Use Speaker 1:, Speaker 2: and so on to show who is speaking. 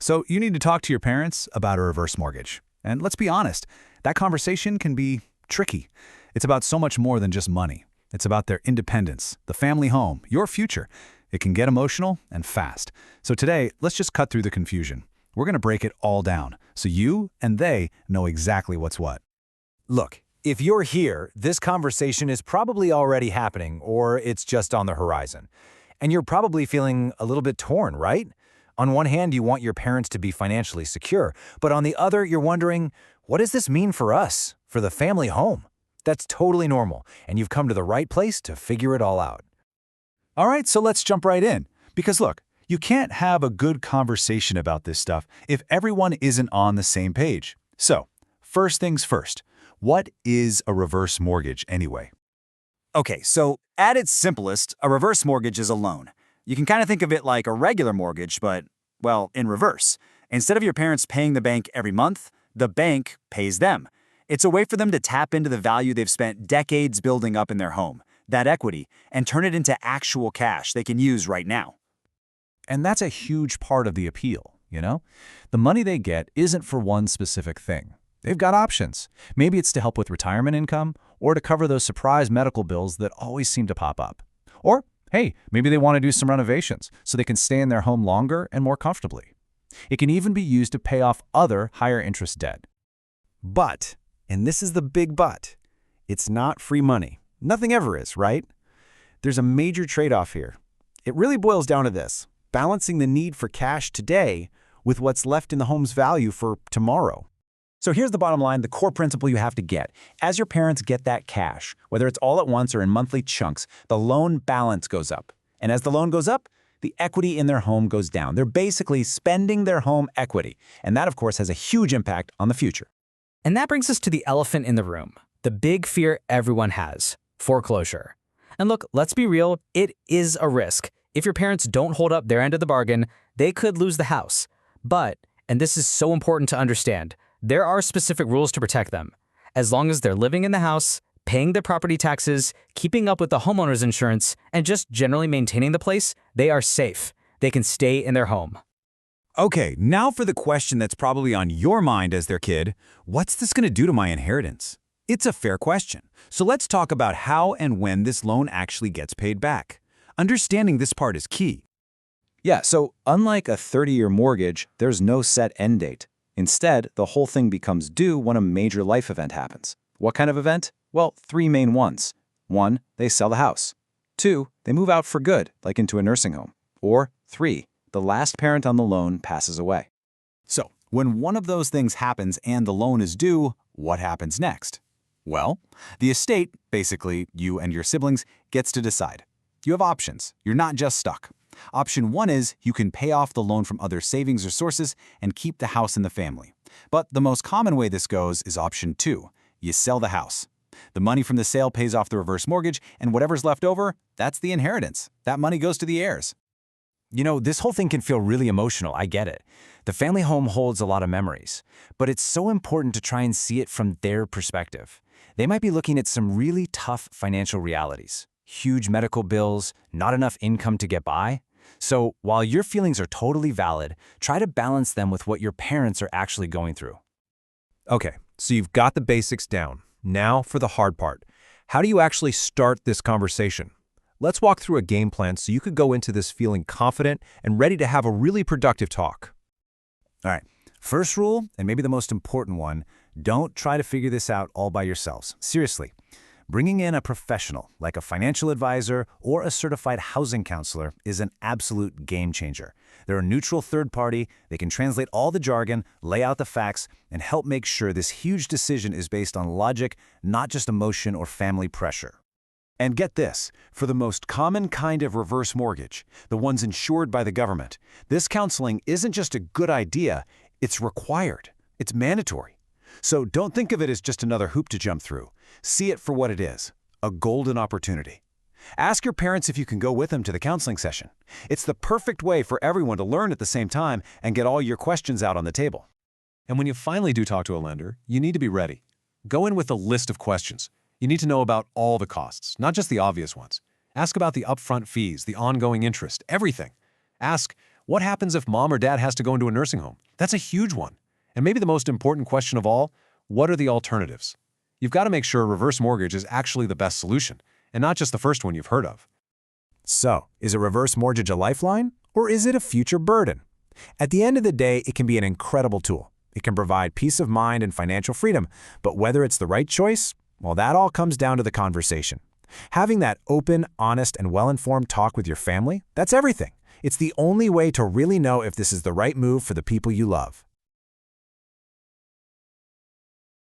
Speaker 1: So you need to talk to your parents about a reverse mortgage. And let's be honest, that conversation can be tricky. It's about so much more than just money. It's about their independence, the family home, your future. It can get emotional and fast. So today, let's just cut through the confusion. We're going to break it all down so you and they know exactly what's what.
Speaker 2: Look, if you're here, this conversation is probably already happening or it's just on the horizon. And you're probably feeling a little bit torn, right? On one hand, you want your parents to be financially secure, but on the other, you're wondering, what does this mean for us, for the family home? That's totally normal, and you've come to the right place to figure it all out.
Speaker 1: All right, so let's jump right in. Because look, you can't have a good conversation about this stuff if everyone isn't on the same page. So, first things first, what is a reverse mortgage anyway?
Speaker 3: Okay, so at its simplest, a reverse mortgage is a loan. You can kind of think of it like a regular mortgage, but, well, in reverse. Instead of your parents paying the bank every month, the bank pays them. It's a way for them to tap into the value they've spent decades building up in their home, that equity, and turn it into actual cash they can use right now.
Speaker 4: And that's a huge part of the appeal, you know? The money they get isn't for one specific thing. They've got options. Maybe it's to help with retirement income or to cover those surprise medical bills that always seem to pop up. Or, hey, maybe they want to do some renovations so they can stay in their home longer and more comfortably. It can even be used to pay off other higher interest debt.
Speaker 5: But, and this is the big but, it's not free money. Nothing ever is, right? There's a major trade-off here. It really boils down to this: balancing the need for cash today with what's left in the home's value for tomorrow.
Speaker 2: So here's the bottom line, the core principle you have to get. As your parents get that cash, whether it's all at once or in monthly chunks, the loan balance goes up. And as the loan goes up, the equity in their home goes down. They're basically spending their home equity. And that, of course, has a huge impact on the future.
Speaker 6: And that brings us to the elephant in the room, the big fear everyone has: foreclosure. And look, let's be real, it is a risk. If your parents don't hold up their end of the bargain, they could lose the house. But, and this is so important to understand, there are specific rules to protect them. As long as they're living in the house, paying their property taxes, keeping up with the homeowner's insurance, and just generally maintaining the place, they are safe. They can stay in their home.
Speaker 1: Okay, now for the question that's probably on your mind as their kid: what's this going to do to my inheritance? It's a fair question. So let's talk about how and when this loan actually gets paid back. Understanding this part is key.
Speaker 2: Yeah, so unlike a 30-year mortgage, there's no set end date. Instead, the whole thing becomes due when a major life event happens. What kind of event? Well, three main ones. 1, they sell the house. 2, they move out for good, like into a nursing home. Or 3, the last parent on the loan passes away.
Speaker 1: So, when one of those things happens and the loan is due, what happens next? Well, the estate, basically you and your siblings, gets to decide. You have options. You're not just stuck. Option 1 is you can pay off the loan from other savings or sources and keep the house in the family. But the most common way this goes is option 2. You sell the house. The money from the sale pays off the reverse mortgage, and whatever's left over, that's the inheritance. That money goes to the heirs.
Speaker 2: You know, this whole thing can feel really emotional, I get it. The family home holds a lot of memories, but it's so important to try and see it from their perspective. They might be looking at some really tough financial realities. Huge medical bills, not enough income to get by. So while your feelings are totally valid, try to balance them with what your parents are actually going through.
Speaker 4: Okay, so you've got the basics down. Now for the hard part. How do you actually start this conversation? Let's walk through a game plan so you could go into this feeling confident and ready to have a really productive talk.
Speaker 1: All right, first rule, and maybe the most important one, don't try to figure this out all by yourselves. Seriously. Bringing in a professional, like a financial advisor or a certified housing counselor, is an absolute game changer. They're a neutral third party. They can translate all the jargon, lay out the facts, and help make sure this huge decision is based on logic, not just emotion or family pressure. And get this, for the most common kind of reverse mortgage, the ones insured by the government, this counseling isn't just a good idea, it's required. It's mandatory. So don't think of it as just another hoop to jump through. See it for what it is, a golden opportunity. Ask your parents if you can go with them to the counseling session. It's the perfect way for everyone to learn at the same time and get all your questions out on the table.
Speaker 7: And when you finally do talk to a lender, you need to be ready. Go in with a list of questions. You need to know about all the costs, not just the obvious ones. Ask about the upfront fees, the ongoing interest, everything. Ask, What happens if mom or dad has to go into a nursing home? That's a huge one. And maybe the most important question of all, what are the alternatives? You've got to make sure a reverse mortgage is actually the best solution, and not just the first one you've heard of.
Speaker 5: So, is a reverse mortgage a lifeline, or is it a future burden? At the end of the day, it can be an incredible tool. It can provide peace of mind and financial freedom, but whether it's the right choice, well, that all comes down to the conversation. Having that open, honest, and well-informed talk with your family, that's everything. It's the only way to really know if this is the right move for the people you love.